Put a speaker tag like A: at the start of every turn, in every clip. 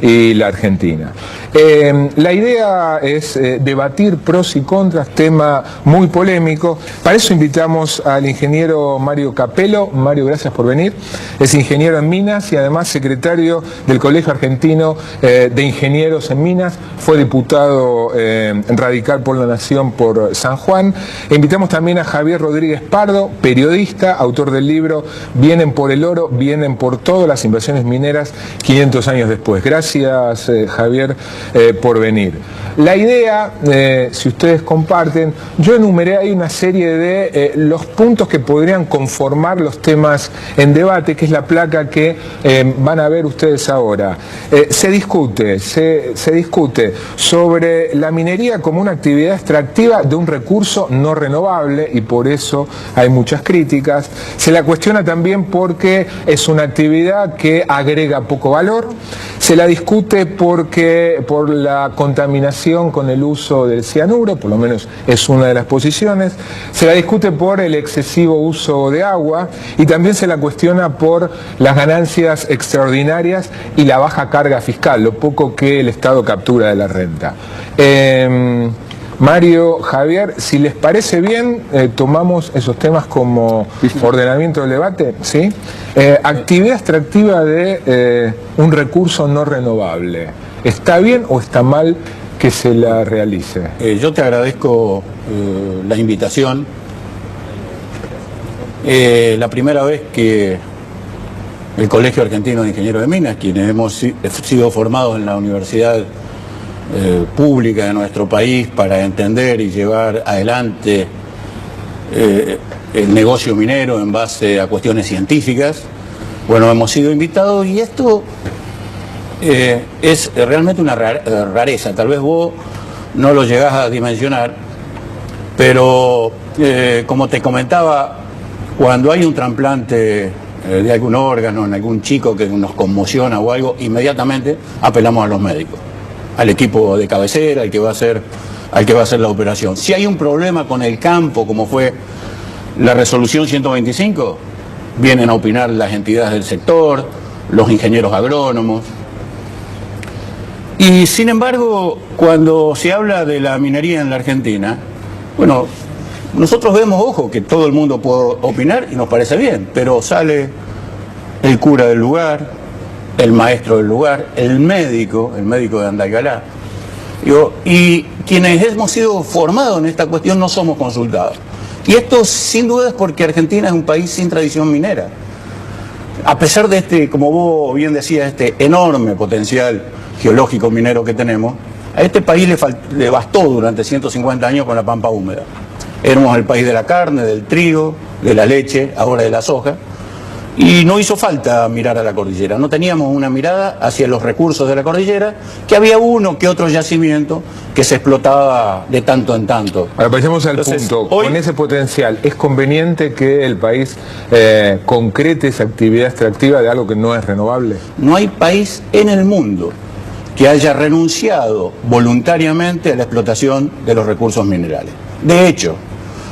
A: y la Argentina. La idea es debatir pros y contras, tema muy polémico. Para eso invitamos al ingeniero Mario Capello. Mario, gracias por venir. Es ingeniero en minas y además secretario del Colegio Argentino de Ingenieros en Minas. Fue diputado radical por la Nación por San Juan. E invitamos también a Javier Rodríguez Pardo, periodista, autor del libro Vienen por el oro, vienen por todo, las invasiones mineras 500 años después. Gracias, Javier, por venir. La idea, si ustedes comparten, yo enumeré ahí una serie de los puntos que podrían conformar los temas en debate, que es la placa que van a ver ustedes ahora. Se discute sobre la minería como una actividad extractiva de un recurso no renovable y por eso hay muchas críticas. Se la cuestiona también porque es una actividad que agrega poco valor. Se la discute porque por la contaminación con el uso del cianuro, por lo menos es una de las posiciones. Se la discute por el excesivo uso de agua y también se la cuestiona por las ganancias extraordinarias y la baja carga fiscal, lo poco que el Estado captura de la renta. Mario, Javier, si les parece bien, tomamos esos temas como ordenamiento del debate, ¿sí? Actividad extractiva de un recurso no renovable. ¿Está bien o está mal que se la realice?
B: Yo te agradezco la invitación. La primera vez que el Colegio Argentino de Ingenieros de Minas, quienes hemos sido formados en la Universidad pública de nuestro país para entender y llevar adelante el negocio minero en base a cuestiones científicas, bueno, hemos sido invitados y esto es realmente una rareza. Tal vez vos no lo llegás a dimensionar, pero como te comentaba, cuando hay un trasplante de algún órgano en algún chico que nos conmociona o algo, inmediatamente apelamos a los médicos, al equipo de cabecera, al que va a hacer la operación. Si hay un problema con el campo, como fue la resolución 125, vienen a opinar las entidades del sector, los ingenieros agrónomos. Y sin embargo, cuando se habla de la minería en la Argentina, bueno, nosotros vemos, ojo, que todo el mundo puede opinar y nos parece bien, pero sale el cura del lugar, el maestro del lugar, el médico de Andalgalá. Y quienes hemos sido formados en esta cuestión no somos consultados. Y esto sin duda es porque Argentina es un país sin tradición minera. A pesar de este, como vos bien decías, este enorme potencial geológico minero que tenemos, a este país le bastó durante 150 años con la pampa húmeda. Éramos el país de la carne, del trigo, de la leche, ahora de la soja. Y no hizo falta mirar a la cordillera, no teníamos una mirada hacia los recursos de la cordillera, que había uno que otro yacimiento que se explotaba de tanto en tanto.
A: Ahora pasemos al punto, con ese potencial, ¿es conveniente que el país concrete esa actividad extractiva de algo que no es renovable?
B: No hay país en el mundo que haya renunciado voluntariamente a la explotación de los recursos minerales. De hecho,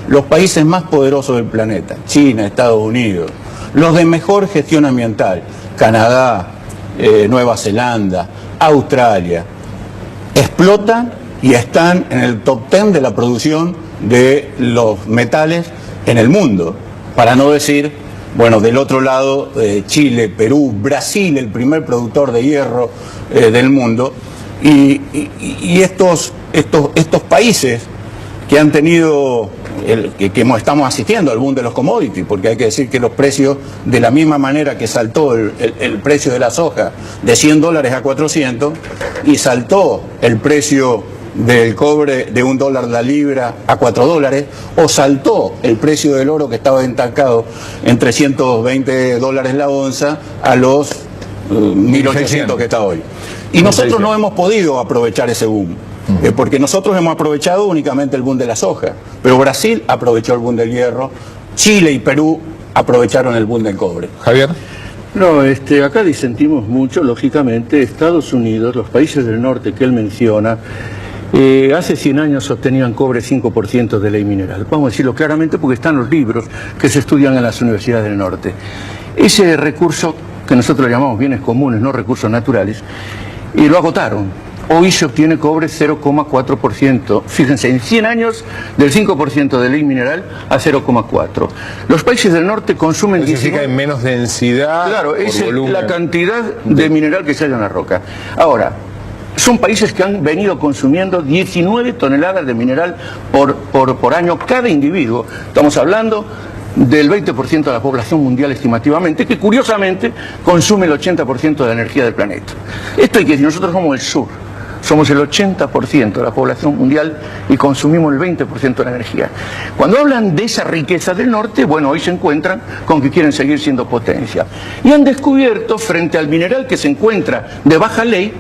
B: los países más poderosos del planeta, China, Estados Unidos, los de mejor gestión ambiental, Canadá, Nueva Zelanda, Australia, explotan y están en el top 10 de la producción de los metales en el mundo. Para no decir, bueno, del otro lado, Chile, Perú, Brasil, el primer productor de hierro del mundo. Y estos países que han tenido, que estamos asistiendo al boom de los commodities, porque hay que decir que los precios, de la misma manera que saltó el precio de la soja de $100 a 400, y saltó el precio del cobre de $1 la libra a $4, o saltó el precio del oro que estaba estancado en $320 la onza a los 1.800 que está hoy. Y nosotros no hemos podido aprovechar ese boom. Porque nosotros hemos aprovechado únicamente el boom de la soja, pero Brasil aprovechó el boom del hierro, Chile y Perú aprovecharon el boom del cobre.
A: Javier.
C: No, acá disentimos mucho, lógicamente. Estados Unidos, los países del norte que él menciona, hace 100 años sostenían cobre 5% de ley mineral. Vamos a decirlo claramente porque están los libros que se estudian en las universidades del norte. Ese recurso, que nosotros le llamamos bienes comunes, no recursos naturales, y lo agotaron. Hoy se obtiene cobre 0,4%. Fíjense, en 100 años del 5% de ley mineral a 0,4%. Los países del norte consumen...
A: Eso significa en menos densidad.
C: Claro,
A: por
C: es
A: volumen.
C: la cantidad de mineral que se halla en la roca. Ahora, son países que han venido consumiendo 19 toneladas de mineral por año cada individuo. Estamos hablando del 20% de la población mundial estimativamente, que curiosamente consume el 80% de la energía del planeta. Esto hay que decir, nosotros somos el sur. Somos el 80% de la población mundial y consumimos el 20% de la energía. Cuando hablan de esa riqueza del norte, bueno, hoy se encuentran con que quieren seguir siendo potencia. Y han descubierto, frente al mineral que se encuentra de baja ley,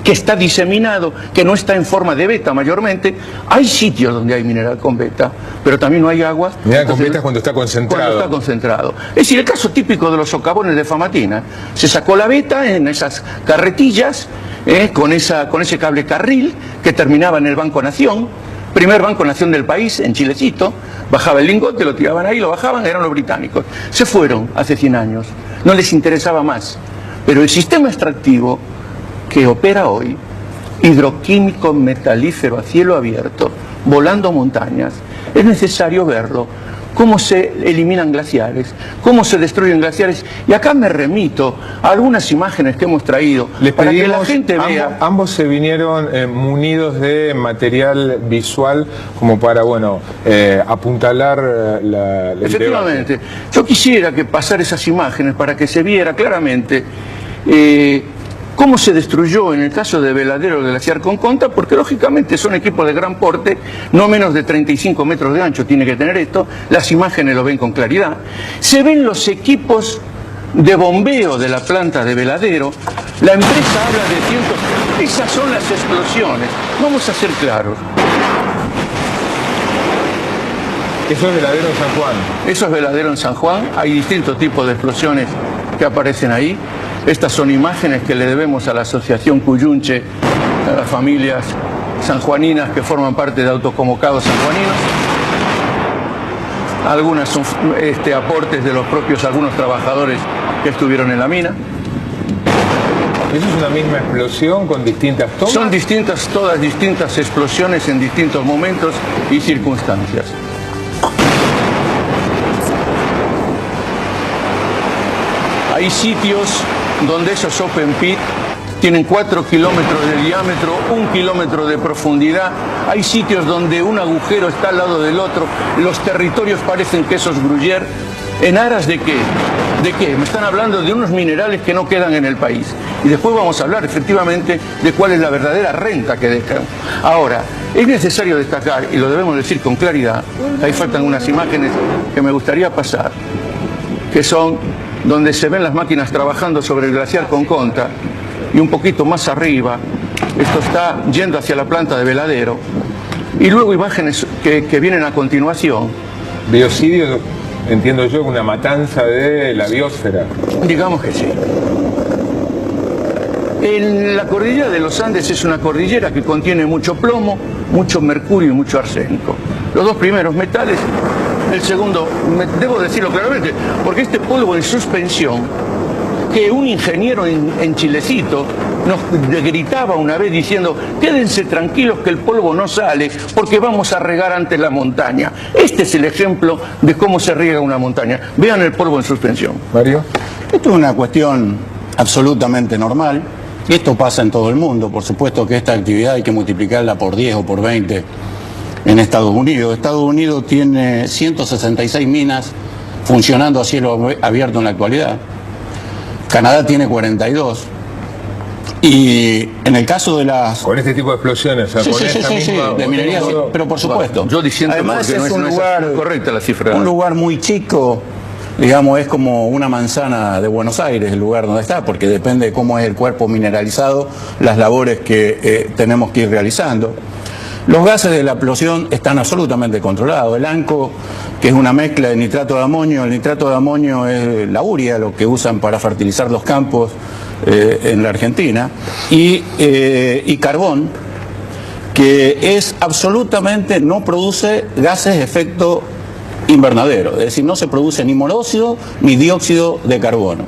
C: que está diseminado, que no está en forma de beta mayormente, hay sitios donde hay mineral con beta, pero también no hay agua.
A: Mineral con beta es cuando está concentrado.
C: Cuando está concentrado. Es decir, el caso típico de los socavones de Famatina. Se sacó la beta en esas carretillas, con ese cable carril que terminaba en el Banco Nación, primer Banco Nación del país, en Chilecito. Bajaba el lingote, lo tiraban ahí, lo bajaban, eran los británicos. Se fueron hace 100 años, no les interesaba más. Pero el sistema extractivo que opera hoy, hidroquímico metalífero a cielo abierto, volando montañas, es necesario verlo, cómo se eliminan glaciares, cómo se destruyen glaciares. Y acá me remito a algunas imágenes que hemos traído para que la gente vea.
A: Ambos se vinieron munidos de material visual como para, bueno, apuntalar el
C: Efectivamente.
A: debate.
C: Yo quisiera que pasar esas imágenes para que se viera claramente cómo se destruyó en el caso de Veladero el glaciar Concón, porque lógicamente son equipos de gran porte, no menos de 35 metros de ancho tiene que tener esto, las imágenes lo ven con claridad. Se ven los equipos de bombeo de la planta de Veladero, la empresa habla de cientos, esas son las explosiones, vamos a ser claros.
A: Eso es Veladero en San Juan.
C: Eso es Veladero en San Juan, hay distintos tipos de explosiones que aparecen ahí. Estas son imágenes que le debemos a la Asociación Cuyunche, a las familias sanjuaninas que forman parte de autoconvocados sanjuaninos. Algunas son aportes de los propios algunos trabajadores que estuvieron en la mina.
A: ¿Eso es una misma explosión con distintas tomas?
C: Son distintas, todas distintas explosiones en distintos momentos y circunstancias. Hay sitios donde esos open pit tienen 4 kilómetros de diámetro, 1 kilómetro de profundidad. Hay sitios donde un agujero está al lado del otro. Los territorios parecen quesos gruyère. ¿En aras de qué? ¿De qué? Me están hablando de unos minerales que no quedan en el país. Y después vamos a hablar efectivamente de cuál es la verdadera renta que dejan. Ahora, es necesario destacar, y lo debemos decir con claridad, ahí faltan unas imágenes que me gustaría pasar, que son donde se ven las máquinas trabajando sobre el glaciar Conconta, y un poquito más arriba, esto está yendo hacia la planta de Veladero, y luego imágenes que vienen a continuación.
A: Biocidio, entiendo yo, una matanza de la biosfera.
C: Digamos que sí. En la cordillera de los Andes es una cordillera que contiene mucho plomo, mucho mercurio y mucho arsénico. Los dos primeros metales. El segundo, debo decirlo claramente, porque este polvo en suspensión, que un ingeniero en Chilecito nos gritaba una vez diciendo: quédense tranquilos que el polvo no sale porque vamos a regar antes la montaña. Este es el ejemplo de cómo se riega una montaña. Vean el polvo en suspensión.
A: Mario.
B: Esto es una cuestión absolutamente normal. Esto pasa en todo el mundo. Por supuesto que esta actividad hay que multiplicarla por 10 o por 20 en Estados Unidos. Estados Unidos tiene 166 minas funcionando a cielo abierto en la actualidad. Canadá tiene 42. Y en el caso de las...
A: Con este tipo de explosiones, o sea, con esta misma...
B: de minería, sí, pero por supuesto.
C: Yo diciendo
B: además
C: porque
B: es un lugar
C: correcta la cifra.
B: Un lugar muy chico, digamos, es como una manzana de Buenos Aires el lugar donde está, porque depende de cómo es el cuerpo mineralizado, las labores que tenemos que ir realizando. Los gases de la explosión están absolutamente controlados. El ANCO, que es una mezcla de nitrato de amonio, el nitrato de amonio es la urea, lo que usan para fertilizar los campos en la Argentina, y carbón, que es absolutamente, no produce gases de efecto invernadero, es decir, no se produce ni monóxido ni dióxido de carbono.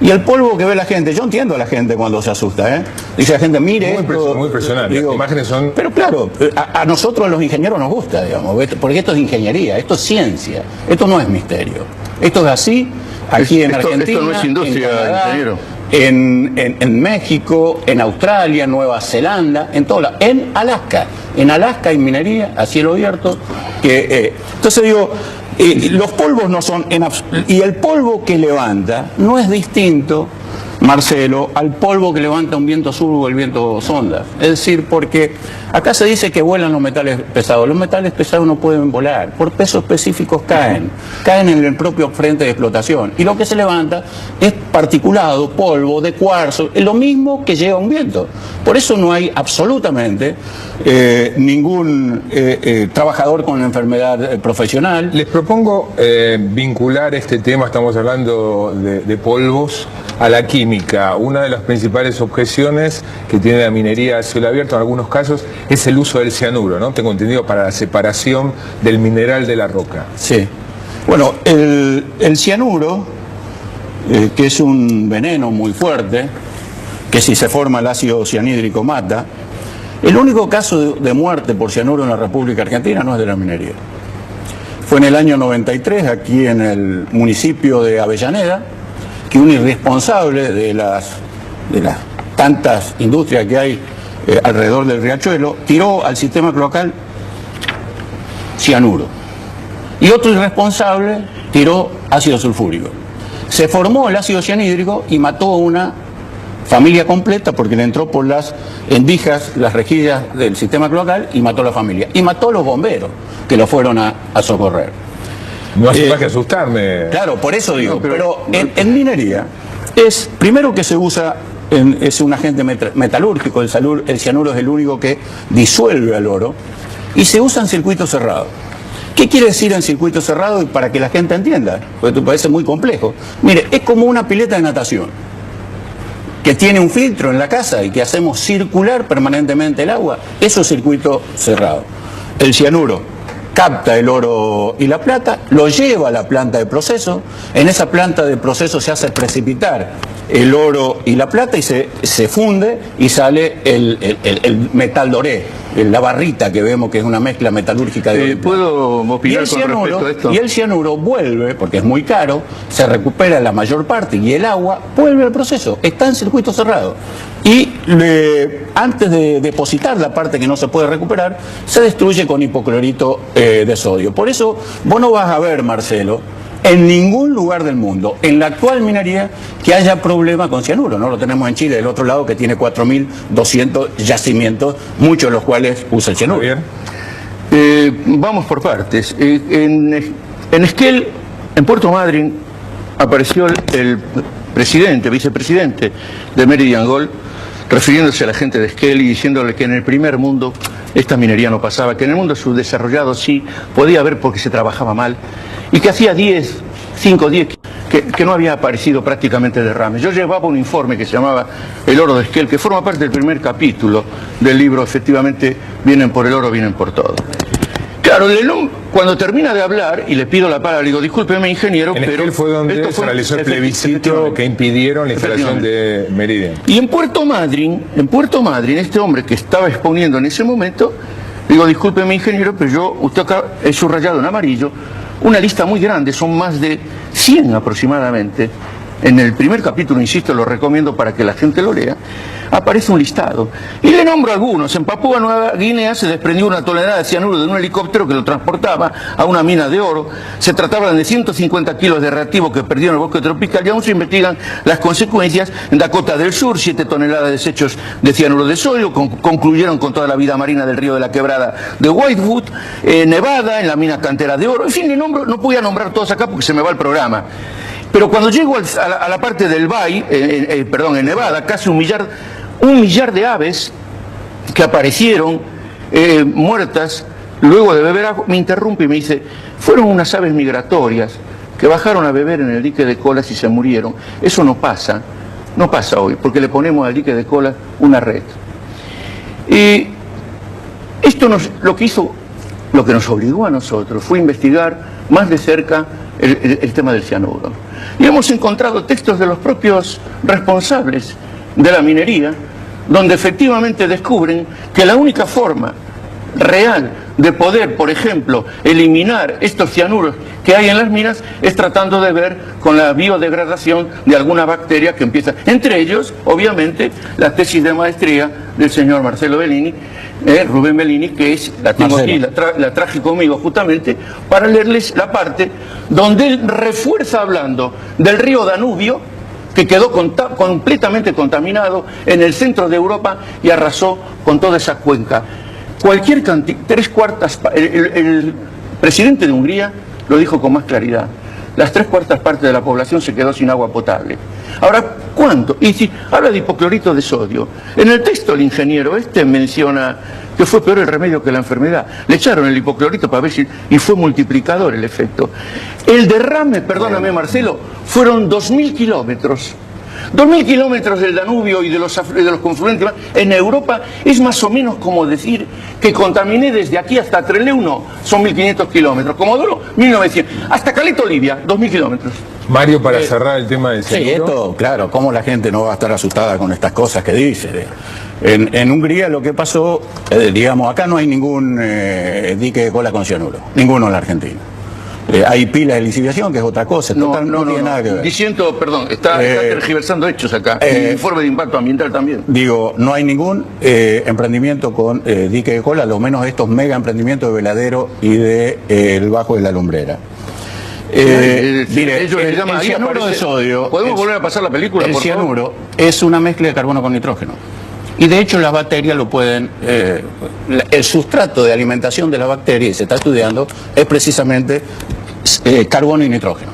B: Y el polvo que ve la gente, yo entiendo a la gente cuando se asusta, ¿eh? Dice la gente, mire esto,
A: muy personal,
B: digo,
A: las imágenes son...
B: Pero claro, a nosotros los ingenieros nos gusta, digamos, porque esto es ingeniería, esto es ciencia, esto no es misterio. Esto es así, aquí en Argentina,
C: esto no es industria,
B: en Canadá,
C: ingeniero.
B: en México, en Australia, Nueva Zelanda, en Alaska hay minería a cielo abierto. Entonces digo, los polvos no son, y el polvo que levanta no es distinto, Marcelo, al polvo que levanta un viento sur o el viento sonda. Es decir, porque acá se dice que vuelan los metales pesados. Los metales pesados no pueden volar, por pesos específicos caen en el propio frente de explotación. Y lo que se levanta es particulado, polvo, de cuarzo, es lo mismo que lleva un viento. Por eso no hay absolutamente ningún trabajador con enfermedad profesional.
A: Les propongo vincular este tema, estamos hablando de polvos, a la química. Una de las principales objeciones que tiene la minería a cielo abierto en algunos casos es el uso del cianuro, ¿no? Tengo entendido, para la separación del mineral de la roca.
B: Sí. Bueno, el cianuro, que es un veneno muy fuerte, que si se forma el ácido cianhídrico mata, el único caso de muerte por cianuro en la República Argentina no es de la minería. Fue en el año 93, aquí en el municipio de Avellaneda, que un irresponsable de las tantas industrias que hay alrededor del riachuelo tiró al sistema cloacal cianuro. Y otro irresponsable tiró ácido sulfúrico. Se formó el ácido cianhídrico y mató a una familia completa porque le entró por las endijas, las rejillas del sistema cloacal y mató a la familia. Y mató a los bomberos que lo fueron a socorrer.
A: No hace más que asustarme.
B: Claro, por eso digo, pero en minería es, primero que se usa, es un agente metalúrgico, el cianuro es el único que disuelve al oro, y se usa en circuito cerrado. ¿Qué quiere decir en circuito cerrado? Y para que la gente entienda, porque esto parece muy complejo. Mire, es como una pileta de natación, que tiene un filtro en la casa y que hacemos circular permanentemente el agua. Eso es circuito cerrado. El cianuro capta el oro y la plata, lo lleva a la planta de proceso, en esa planta de proceso se hace precipitar el oro y la plata y se funde y sale el metal doré, la barrita que vemos que es una mezcla metalúrgica de oro.
C: ¿Puedo opinar con respecto a esto?
B: Y el cianuro vuelve, porque es muy caro, se recupera la mayor parte y el agua vuelve al proceso, está en circuito cerrado. Y antes de depositar la parte que no se puede recuperar, se destruye con hipoclorito de sodio. Por eso vos no vas a ver, Marcelo, en ningún lugar del mundo, en la actual minería, que haya problema con cianuro. No lo tenemos en Chile, del otro lado, que tiene 4.200 yacimientos, muchos de los cuales usa el cianuro.
A: Bien.
C: Vamos por partes. En Esquel, en Puerto Madryn, apareció el vicepresidente de Meridian Gold, refiriéndose a la gente de Esquel y diciéndole que en el primer mundo esta minería no pasaba, que en el mundo subdesarrollado sí podía haber porque se trabajaba mal, y que hacía 5 o 10 que no había aparecido prácticamente derrames. Yo llevaba un informe que se llamaba El oro de Esquel, que forma parte del primer capítulo del libro, efectivamente, Vienen por el oro, vienen por todo. Claro, cuando termina de hablar y le pido la palabra, le digo, discúlpeme, ingeniero,
A: En Esquel fue donde se realizó el plebiscito que impidieron la instalación de Meridian.
C: Y en Puerto Madryn, este hombre que estaba exponiendo en ese momento, le digo, discúlpeme, ingeniero, pero usted acá he subrayado en amarillo una lista muy grande, son más de 100 aproximadamente. En el primer capítulo, insisto, lo recomiendo para que la gente lo lea, aparece un listado. Y le nombro algunos. En Papúa Nueva Guinea se desprendió una tonelada de cianuro de un helicóptero que lo transportaba a una mina de oro. Se trataba de 150 kilos de reactivo que perdieron en el bosque tropical y aún se investigan las consecuencias. En Dakota del Sur, 7 toneladas de desechos de cianuro de sodio concluyeron con toda la vida marina del río de la Quebrada de Whitewood. Nevada, en la mina cantera de oro. En fin, no podía nombrar todos acá porque se me va el programa. Pero cuando llego a la parte del Bay, en Nevada, casi un millar de aves que aparecieron muertas luego de beber agua, me interrumpe y me dice, fueron unas aves migratorias que bajaron a beber en el dique de Colas y se murieron. Eso no pasa hoy, porque le ponemos al dique de Colas una red. Y esto lo que nos obligó a nosotros fue investigar más de cerca el tema del cianuro. Y hemos encontrado textos de los propios responsables de la minería, donde efectivamente descubren que la única forma real de poder, por ejemplo, eliminar estos cianuros que hay en las minas es tratando de ver con la biodegradación de alguna bacteria que empieza. Entre ellos, obviamente, la tesis de maestría del señor Marcelo Bellini, Rubén Bellini, que es, la tengo aquí, la traje conmigo justamente para leerles la parte donde él refuerza hablando del río Danubio, que quedó completamente contaminado en el centro de Europa y arrasó con toda esa cuenca. Cualquier cantidad, el presidente de Hungría lo dijo con más claridad. Las 3/4 partes de la población se quedó sin agua potable. Ahora, ¿cuánto? Y si habla de hipoclorito de sodio. En el texto el ingeniero menciona que fue peor el remedio que la enfermedad. Le echaron el hipoclorito para ver si... y fue multiplicador el efecto. El derrame, perdóname Marcelo, fueron 2.000 kilómetros. 2.000 kilómetros del Danubio y de los confluentes en Europa es más o menos como decir que contaminé desde aquí hasta Trelew, son 1.500 kilómetros, Comodoro 1.900, hasta Caleta Olivia, 2.000 kilómetros.
A: Mario, para cerrar el tema del cianuro.
B: Sí, esto, claro, cómo la gente no va a estar asustada con estas cosas que dice. En Hungría lo que pasó, digamos, acá no hay ningún dique de cola con cianuro, ninguno en la Argentina. Hay pilas de liciviación, que es otra cosa, no tiene nada que ver.
C: Diciendo, perdón, está tergiversando hechos acá, el informe de impacto ambiental también.
B: Digo, no hay ningún emprendimiento con dique de cola, a lo menos estos mega emprendimientos de Veladero y de el Bajo de la Lumbrera. Mire,
C: ellos le llaman,
B: el cianuro de sodio...
C: ¿Podemos volver a pasar la película,
B: El
C: por favor?
B: cianuro es una mezcla de carbono con nitrógeno. Y de hecho las bacterias lo pueden... el sustrato de alimentación de la bacteria, y se está estudiando, es precisamente carbono y nitrógeno.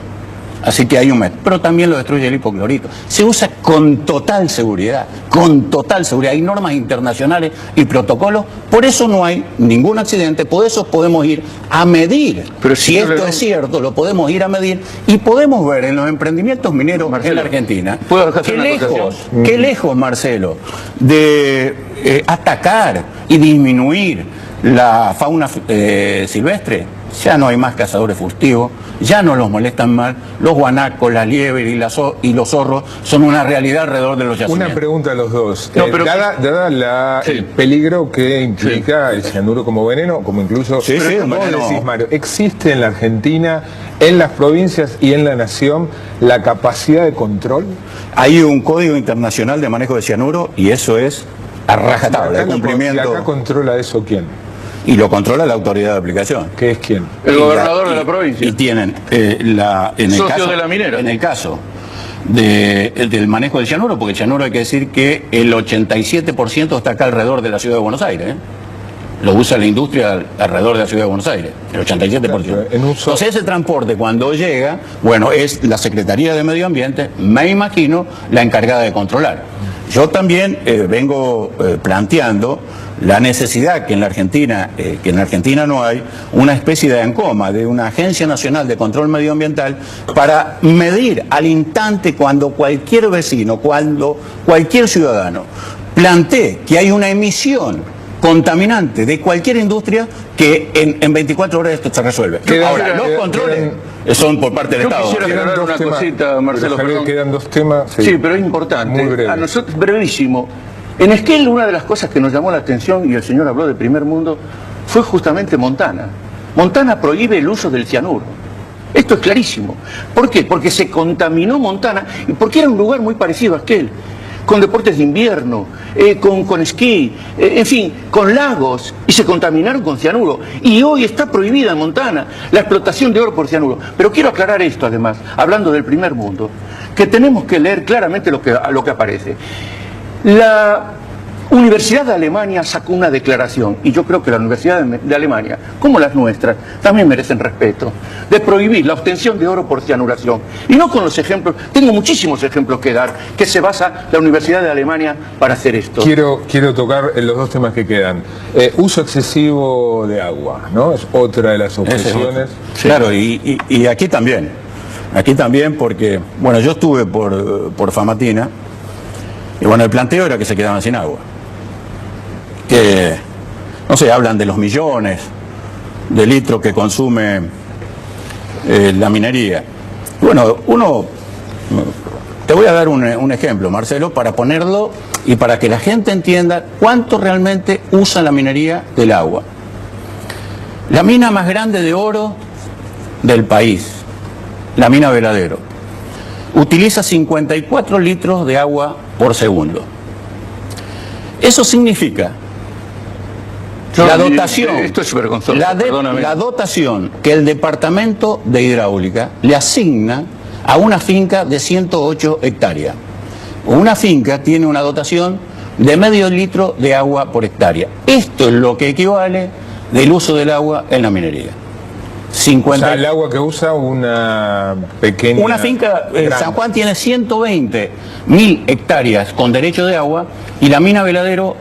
B: Así que hay un método. Pero también lo destruye el hipoclorito. Se usa con total seguridad, con total seguridad. Hay normas internacionales y protocolos. Por eso no hay ningún accidente. Por eso podemos ir a medir. Pero si esto es cierto, lo podemos ir a medir y podemos ver en los emprendimientos mineros en la Argentina qué lejos, Marcelo, de atacar y disminuir la fauna silvestre. Ya no hay más cazadores furtivos, ya no los molestan más, los guanacos, las liebres y los zorros son una realidad alrededor de los yacimientos.
A: Una pregunta a los dos.
C: No, pero
A: dada el peligro que implica el cianuro como veneno, como incluso vos decís, Mario, ¿existe en la Argentina, en las provincias y en la nación la capacidad de control?
B: Hay un código internacional de manejo de cianuro y eso es a rajatabla, el cumplimiento.
A: ¿Y acá controla eso quién?
B: Y lo controla la autoridad de aplicación.
A: ¿Qué es quién?
C: El gobernador de la provincia.
B: Y tienen,
C: socios de la minera.
B: En el caso del manejo del cianuro, porque el cianuro hay que decir que el 87% está acá alrededor de la ciudad de Buenos Aires. Lo usa la industria alrededor de la ciudad de Buenos Aires, el 87%. Entonces ese transporte cuando llega, bueno, es la Secretaría de Medio Ambiente, me imagino, la encargada de controlar. Yo también vengo planteando la necesidad que en la Argentina no hay una especie de ANCOMA, de una Agencia Nacional de Control Medioambiental, para medir al instante cuando cualquier vecino, cuando cualquier ciudadano plantee que hay una emisión contaminante de cualquier industria, que en 24 horas esto se resuelve. Ahora, los controles son por parte del Estado.
C: Yo quisiera aclarar una cosita, Marcelo.
A: Quedan dos temas.
C: Sí, pero es importante.
A: Muy breve.
C: A nosotros, brevísimo. En Esquel, una de las cosas que nos llamó la atención, y el señor habló de primer mundo, fue justamente Montana. Montana prohíbe el uso del cianuro. Esto es clarísimo. ¿Por qué? Porque se contaminó Montana, y porque era un lugar muy parecido a Esquel, con deportes de invierno, con esquí, en fin, con lagos, y se contaminaron con cianuro. Y hoy está prohibida en Montana la explotación de oro por cianuro. Pero quiero aclarar esto además, hablando del primer mundo, que tenemos que leer claramente lo que aparece. La Universidad de Alemania sacó una declaración, y yo creo que la Universidad de Alemania, como las nuestras, también merecen respeto, de prohibir la obtención de oro por cianuración. Y no con los ejemplos, tengo muchísimos ejemplos que dar, que se basa la Universidad de Alemania para hacer esto.
A: Quiero tocar los dos temas que quedan. Uso excesivo de agua, ¿no? Es otra de las objeciones.
B: Sí. Claro, y aquí también porque, bueno, yo estuve por Famatina, y bueno, el planteo era que se quedaban sin agua. Que, no sé, hablan de los millones de litros que consume la minería. Bueno, te voy a dar un ejemplo, Marcelo, para ponerlo y para que la gente entienda cuánto realmente usa la minería del agua. La mina más grande de oro del país, la mina Veladero, utiliza 54 litros de agua por segundo. Eso significa la dotación,
C: esto es vergonzoso,
B: la dotación que el Departamento de Hidráulica le asigna a una finca de 108 hectáreas. Una finca tiene una dotación de medio litro de agua por hectárea. Esto es lo que equivale del uso del agua en la minería. 50...
A: O sea, el agua que usa una pequeña...
B: Una finca, San Juan tiene 120.000 hectáreas con derecho de agua y la mina Veladero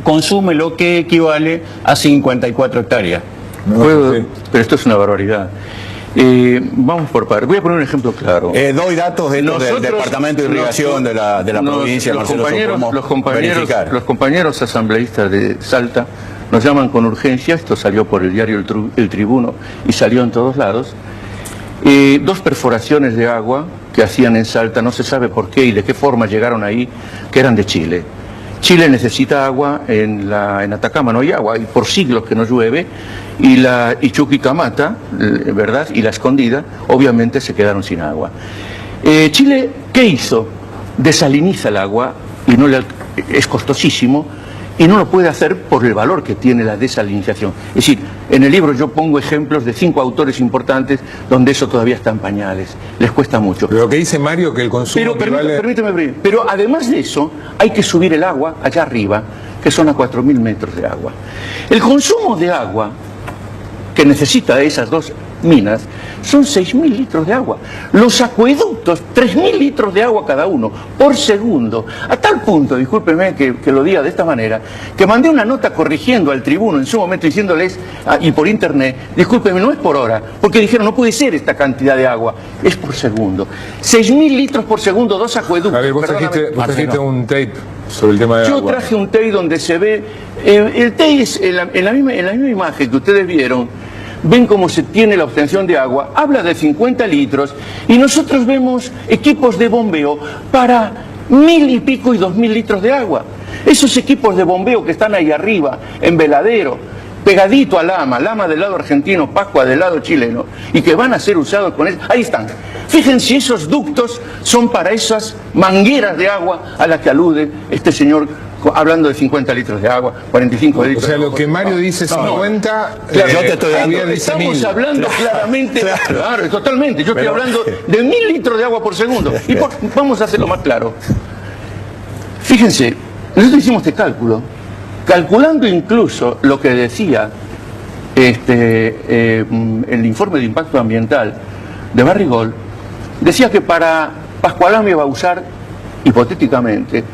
B: consume lo que equivale a 54 hectáreas.
C: Pero esto es una barbaridad. Vamos por partes. Voy a poner un ejemplo claro.
B: Doy datos del Departamento de Irrigación de la provincia.
C: Los compañeros asambleístas de Salta nos llaman con urgencia, esto salió por el diario El Tribuno y salió en todos lados, 2 perforaciones de agua que hacían en Salta, no se sabe por qué y de qué forma llegaron ahí, que eran de Chile. Chile necesita agua, en Atacama no hay agua, y por siglos que no llueve, y Chuquicamata, ¿verdad? Y La Escondida, obviamente se quedaron sin agua. Chile, ¿qué hizo? Desaliniza el agua, y es costosísimo, y no lo puede hacer por el valor que tiene la desalinización. Es decir, en el libro yo pongo ejemplos de 5 autores importantes donde eso todavía está en pañales, les cuesta mucho.
A: Pero lo que dice Mario, que el consumo
C: permíteme, pero además de eso hay que subir el agua allá arriba, que son a 4.000 metros de agua. El consumo de agua que necesita esas 2 minas son 6.000 litros de agua. Los acueductos, 3.000 litros de agua cada uno por segundo. A tal punto, discúlpeme que lo diga de esta manera, que mandé una nota corrigiendo al Tribuno en su momento diciéndoles, y por internet, discúlpeme, no es por hora, porque dijeron no puede ser esta cantidad de agua, es por segundo. 6.000 litros por segundo, 2 acueductos.
A: A ver, vos trajiste un tape sobre el tema de agua.
C: Yo traje un tape donde se ve, el tape es en la misma imagen que ustedes vieron. Ven cómo se tiene la obtención de agua, habla de 50 litros y nosotros vemos equipos de bombeo para 1.000 y pico y 2.000 litros de agua. Esos equipos de bombeo que están ahí arriba, en Veladero, pegadito a Lama del lado argentino, Pascua del lado chileno, y que van a ser usados con eso, ahí están. Fíjense, esos ductos son para esas mangueras de agua a las que alude este señor, hablando de 50 litros de agua, 45 litros.
A: O sea, lo que Mario dice 50,
B: claro, yo te estoy dando,
C: estamos hablando claramente, claro, totalmente, yo estoy hablando de 1.000 litros de agua por segundo. Y vamos a hacerlo más claro. Fíjense, nosotros hicimos este cálculo, calculando incluso lo que decía el informe de impacto ambiental de Barrigol, decía que para Pascualamia va a usar, hipotéticamente,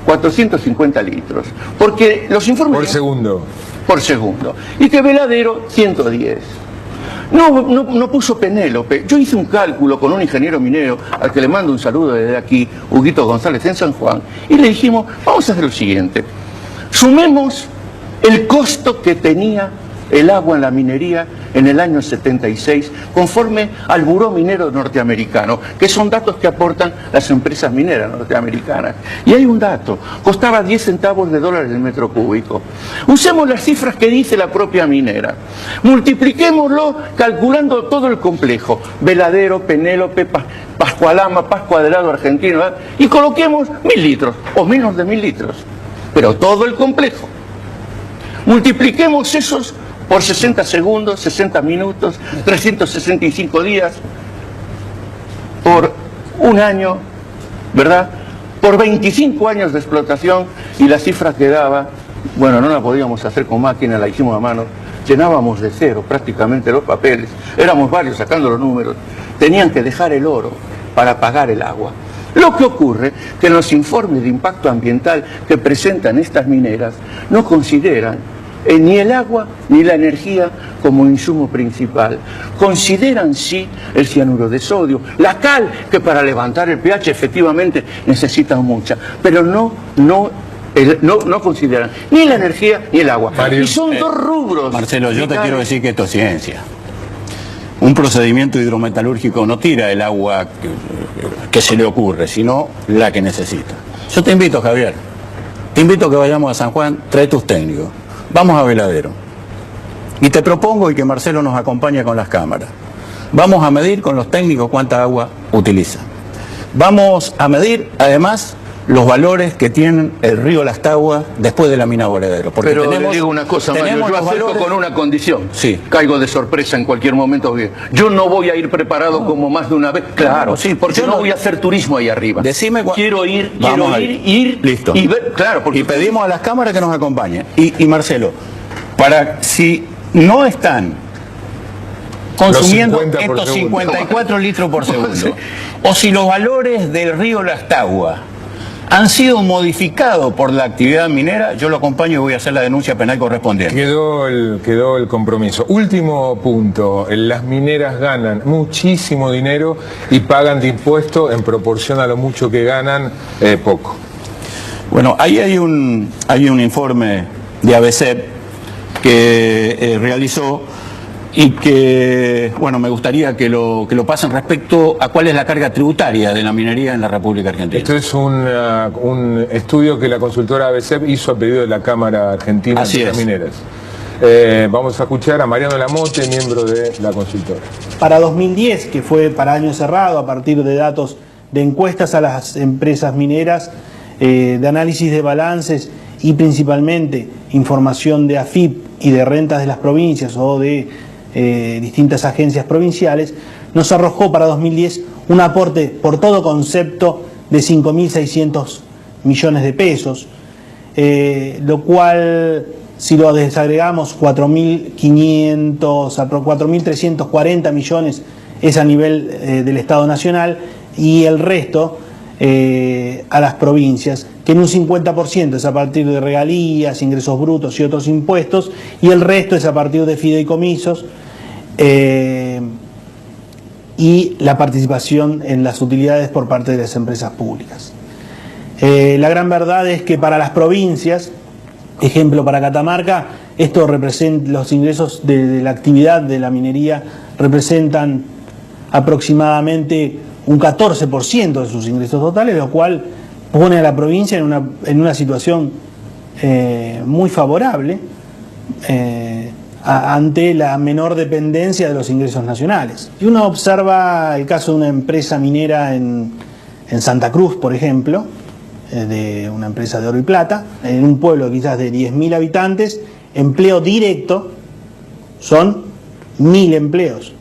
C: 450 litros, porque los informes...
A: Por segundo.
C: Y que Veladero, 110. No puso Penélope. Yo hice un cálculo con un ingeniero minero, al que le mando un saludo desde aquí, Huguito González, en San Juan, y le dijimos, vamos a hacer lo siguiente, sumemos el costo que tenía el agua en la minería en el año 76, conforme al Buró Minero norteamericano, que son datos que aportan las empresas mineras norteamericanas. Y hay un dato, costaba 10 centavos de dólar el metro cúbico. Usemos las cifras que dice la propia minera, multipliquémoslo calculando todo el complejo, Veladero, Penélope, Pascualama, Pascua del lado argentino, ¿verdad? Y coloquemos 1.000 litros, o menos de 1.000 litros, pero todo el complejo. Multipliquemos esos por 60 segundos, 60 minutos, 365 días, por un año, ¿verdad? Por 25 años de explotación, y la cifra que daba, bueno, no la podíamos hacer con máquina, la hicimos a mano, llenábamos de cero prácticamente los papeles, éramos varios sacando los números, tenían que dejar el oro para pagar el agua. Lo que ocurre que en los informes de impacto ambiental que presentan estas mineras no consideran ni el agua ni la energía como insumo principal. Consideran sí el cianuro de sodio, la cal, que para levantar el pH efectivamente necesitan mucha, pero no consideran ni la energía ni el agua.
A: Mario,
C: y son 2 rubros.
B: Marcelo, yo te quiero decir que esto es ciencia. un procedimiento hidrometalúrgico no tira el agua que se le ocurre, sino la que necesita. Yo te invito, Javier, te invito a que vayamos a San Juan, trae tus técnicos, vamos a Veladero. Y te propongo y que Marcelo nos acompañe con las cámaras. Vamos a medir con los técnicos cuánta agua utiliza. Vamos a medir, además, los valores que tienen el río Las Taguas después de la mina Veladero.
C: Pero le digo una cosa, Mario, yo acepto con una condición.
B: Sí.
C: Caigo de sorpresa en cualquier momento. Yo no voy a ir preparado como más de una vez.
B: Claro, sí, porque
C: yo no voy a hacer turismo ahí arriba.
B: Decime
C: quiero ir,
B: listo.
C: Y ver, claro, porque
B: y pedimos a las cámaras que nos acompañen. Y Marcelo, para si no están consumiendo estos 54 litros por segundo, o si los valores del río Las Taguas han sido modificados por la actividad minera, yo lo acompaño y voy a hacer la denuncia penal correspondiente.
A: Quedó el compromiso. Último punto, las mineras ganan muchísimo dinero y pagan de impuestos en proporción a lo mucho que ganan, poco.
B: Bueno, ahí hay un informe de ABCEP que realizó y que, bueno, me gustaría que lo pasen respecto a cuál es la carga tributaria de la minería en la República Argentina.
A: Esto es un estudio que la consultora ABCEP hizo a pedido de la Cámara Argentina de las Mineras. Vamos a escuchar a Mariano Lamote, miembro de la consultora.
D: Para 2010, que fue para año cerrado, a partir de datos de encuestas a las empresas mineras, de análisis de balances y principalmente información de AFIP y de rentas de las provincias o de distintas agencias provinciales, nos arrojó para 2010 un aporte por todo concepto de 5.600 millones de pesos, lo cual, si lo desagregamos, 4.500 a 4.340 millones es a nivel del Estado Nacional y el resto a las provincias, que en un 50% es a partir de regalías, ingresos brutos y otros impuestos, y el resto es a partir de fideicomisos y la participación en las utilidades por parte de las empresas públicas. La gran verdad es que para las provincias, ejemplo para Catamarca, esto representa, los ingresos de la actividad de la minería representan aproximadamente un 14% de sus ingresos totales, lo cual pone a la provincia en una situación muy favorable ante la menor dependencia de los ingresos nacionales. Si uno observa el caso de una empresa minera en Santa Cruz, por ejemplo, de una empresa de oro y plata, en un pueblo quizás de 10.000 habitantes, empleo directo son 1.000 empleos,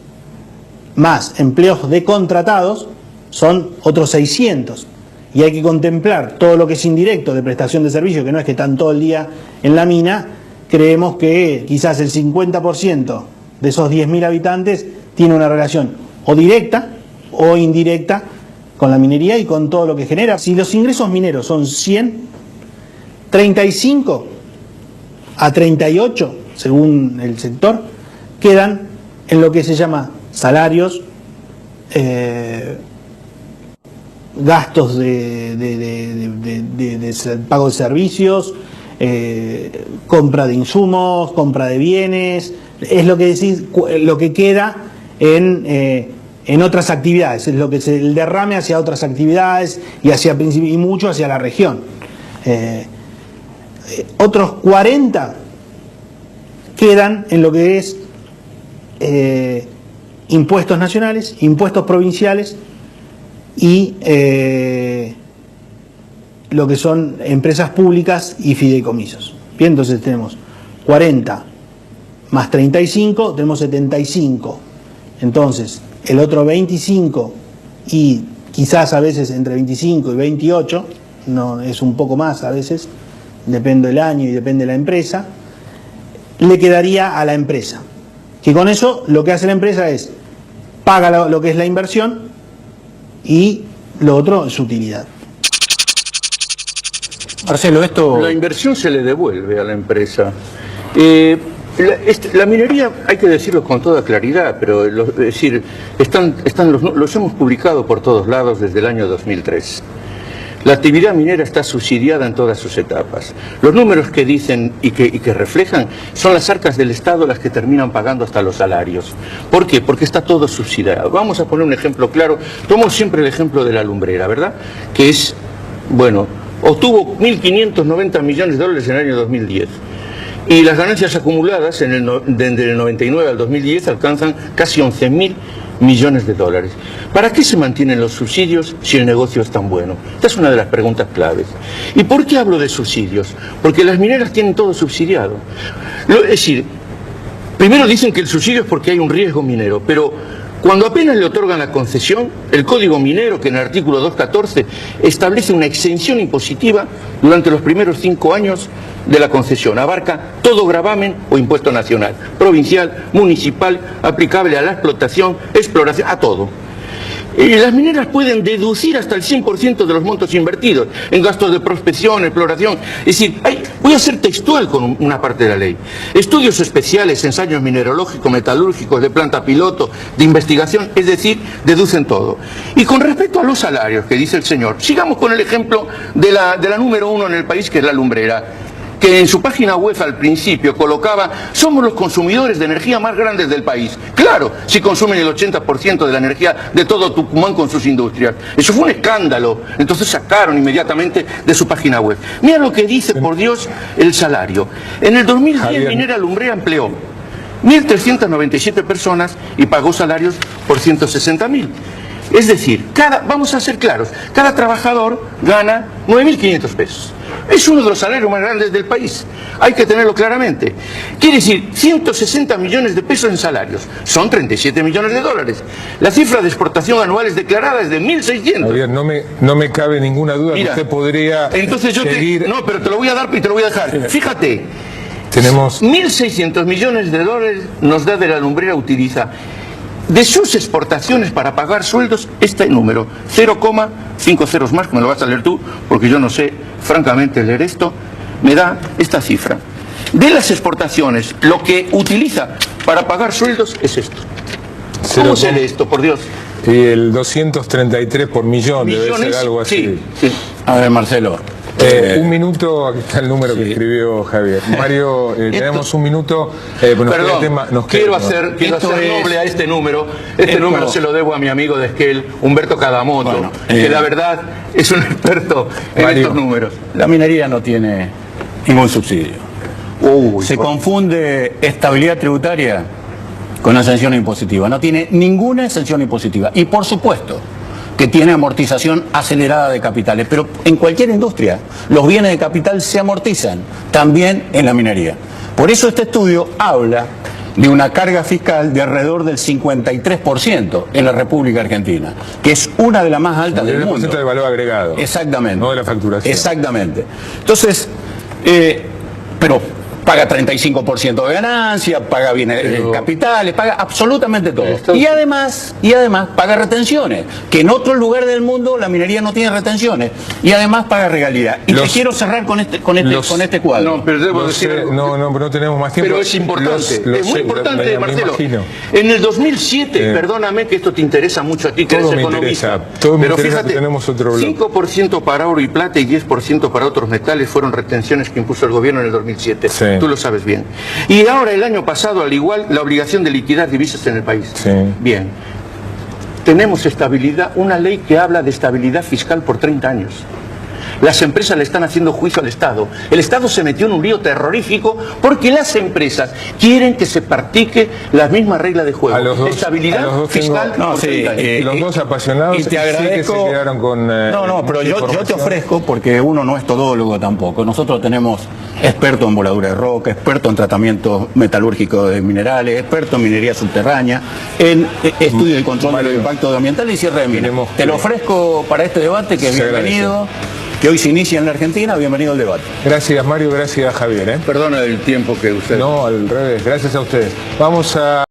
D: más empleos de contratados son otros 600. Y hay que contemplar todo lo que es indirecto de prestación de servicio, que no es que están todo el día en la mina. Creemos que quizás el 50% de esos 10.000 habitantes tiene una relación o directa o indirecta con la minería y con todo lo que genera. Si los ingresos mineros son 100, 35 a 38, según el sector, quedan en lo que se llama salarios, gastos de pago de servicios, compra de insumos, compra de bienes, es lo que decís, lo que queda en otras actividades, es lo que el derrame hacia otras actividades y mucho hacia la región. Otros 40 quedan en lo que es impuestos nacionales, impuestos provinciales y lo que son empresas públicas y fideicomisos. Bien, entonces tenemos 40 más 35, tenemos 75. Entonces, el otro 25 y quizás a veces entre 25 y 28, no es un poco más a veces, depende del año y depende de la empresa, le quedaría a la empresa. Que con eso lo que hace la empresa es paga lo que es la inversión y lo otro es utilidad.
B: Marcelo, esto...
C: La inversión se le devuelve a la empresa. La minería, hay que decirlo con toda claridad, pero es decir, los hemos publicado por todos lados desde el año 2003. La actividad minera está subsidiada en todas sus etapas. Los números que dicen y que reflejan son las arcas del Estado las que terminan pagando hasta los salarios. ¿Por qué? Porque está todo subsidiado. Vamos a poner un ejemplo claro. Tomo siempre el ejemplo de la lumbrera, ¿verdad? Que es, bueno, obtuvo 1.590 millones de dólares en el año 2010. Y las ganancias acumuladas desde el 99 al 2010 alcanzan casi 11.000 millones de dólares. ¿Para qué se mantienen los subsidios si el negocio es tan bueno? Esta es una de las preguntas claves. ¿Y por qué hablo de subsidios? Porque las mineras tienen todo subsidiado. Es decir, primero dicen que el subsidio es porque hay un riesgo minero, pero cuando apenas le otorgan la concesión, el Código Minero, que en el artículo 214 establece una exención impositiva durante los primeros 5 años de la concesión, abarca todo gravamen o impuesto nacional, provincial, municipal, aplicable a la explotación, exploración, a todo. Y las mineras pueden deducir hasta el 100% de los montos invertidos en gastos de prospección, exploración. Es decir, voy a ser textual con una parte de la ley. Estudios especiales, ensayos mineralógicos, metalúrgicos, de planta piloto, de investigación, es decir, deducen todo. Y con respecto a los salarios, que dice el señor, sigamos con el ejemplo de la número 1 en el país, que es la lumbrera, que en su página web al principio colocaba: somos los consumidores de energía más grandes del país. Claro, si consumen el 80% de la energía de todo Tucumán con sus industrias. Eso fue un escándalo. Entonces sacaron inmediatamente de su página web. Mira lo que dice, por Dios, el salario. En el 2010
A: Javier,
C: Minera Lumbrera empleó 1.397 personas y pagó salarios por 160.000. Es decir, vamos a ser claros, cada trabajador gana 9.500 pesos. Es uno de los salarios más grandes del país. Hay que tenerlo claramente. Quiere decir, 160 millones de pesos en salarios. Son 37 millones de dólares. La cifra de exportación anuales declarada es de 1.600.
A: Javier, no me cabe ninguna duda.
C: Mira,
A: que usted podría seguir...
C: No, pero te lo voy a dar y te lo voy a dejar. Fíjate,
A: Tenemos
C: 1.600 millones de dólares nos da de la lumbrera, utiliza de sus exportaciones para pagar sueldos este número, 0,5 ceros más, que me lo vas a leer tú, porque yo no sé francamente leer esto, me da esta cifra. De las exportaciones, lo que utiliza para pagar sueldos es esto. ¿Cómo se lee esto, por Dios?
A: Y el 233 por millón, debe ser algo así.
C: Sí.
B: A ver, Marcelo.
A: Un minuto, aquí está el número que escribió Javier. Mario, tenemos un minuto.
C: Perdón, quiero hacer noble a este número. Este número se lo debo a mi amigo de Esquel, Humberto Cadamoto, bueno, que la verdad es un experto en estos números.
B: La minería no tiene ningún subsidio. Se confunde estabilidad tributaria con exención impositiva. No tiene ninguna exención impositiva. Y por supuesto que tiene amortización acelerada de capitales, pero en cualquier industria los bienes de capital se amortizan, también en la minería. Por eso este estudio habla de una carga fiscal de alrededor del 53% en la República Argentina, que es una de las más altas del mundo.
A: El valor agregado.
B: Exactamente.
A: No de la facturación.
B: Exactamente. Entonces, pero paga 35% de ganancia, paga bienes capitales, paga absolutamente todo. Y además paga retenciones, que en otros lugares del mundo la minería no tiene retenciones. Y además paga regalía. Y te quiero cerrar con este cuadro.
C: No, pero debo decir algo.
A: No tenemos más tiempo.
C: Pero es importante, es muy importante, Marcelo. En el 2007, perdóname que esto te interesa mucho a ti, que eres economista.
A: Pero fíjate, tenemos otro
C: 5% para oro y plata y 10% para otros metales fueron retenciones que impuso el gobierno en el 2007.
A: Sí.
C: Tú lo sabes bien. Y ahora, el año pasado, al igual, la obligación de liquidar divisas en el país.
A: Sí.
C: Bien. Tenemos estabilidad, una ley que habla de estabilidad fiscal por 30 años. Las empresas le están haciendo juicio al Estado. El Estado se metió en un lío terrorífico porque las empresas quieren que se practique las mismas reglas de juego. Estabilidad fiscal por 30 años.
A: Los dos apasionados
B: y te agradezco,
A: sí que se quedaron con...
B: pero yo te ofrezco, porque uno no es todólogo tampoco. Nosotros tenemos expertos en voladura de roca, expertos en tratamiento metalúrgico de minerales, expertos en minería subterránea, en estudio y control de los impactos ambientales y cierre de minas. Te lo ofrezco para este debate, que es bienvenido. Que hoy se inicia en la Argentina, bienvenido al debate.
A: Gracias, Mario, gracias, Javier.
C: Perdona el tiempo que usted...
A: No, al revés, gracias a ustedes. Vamos a...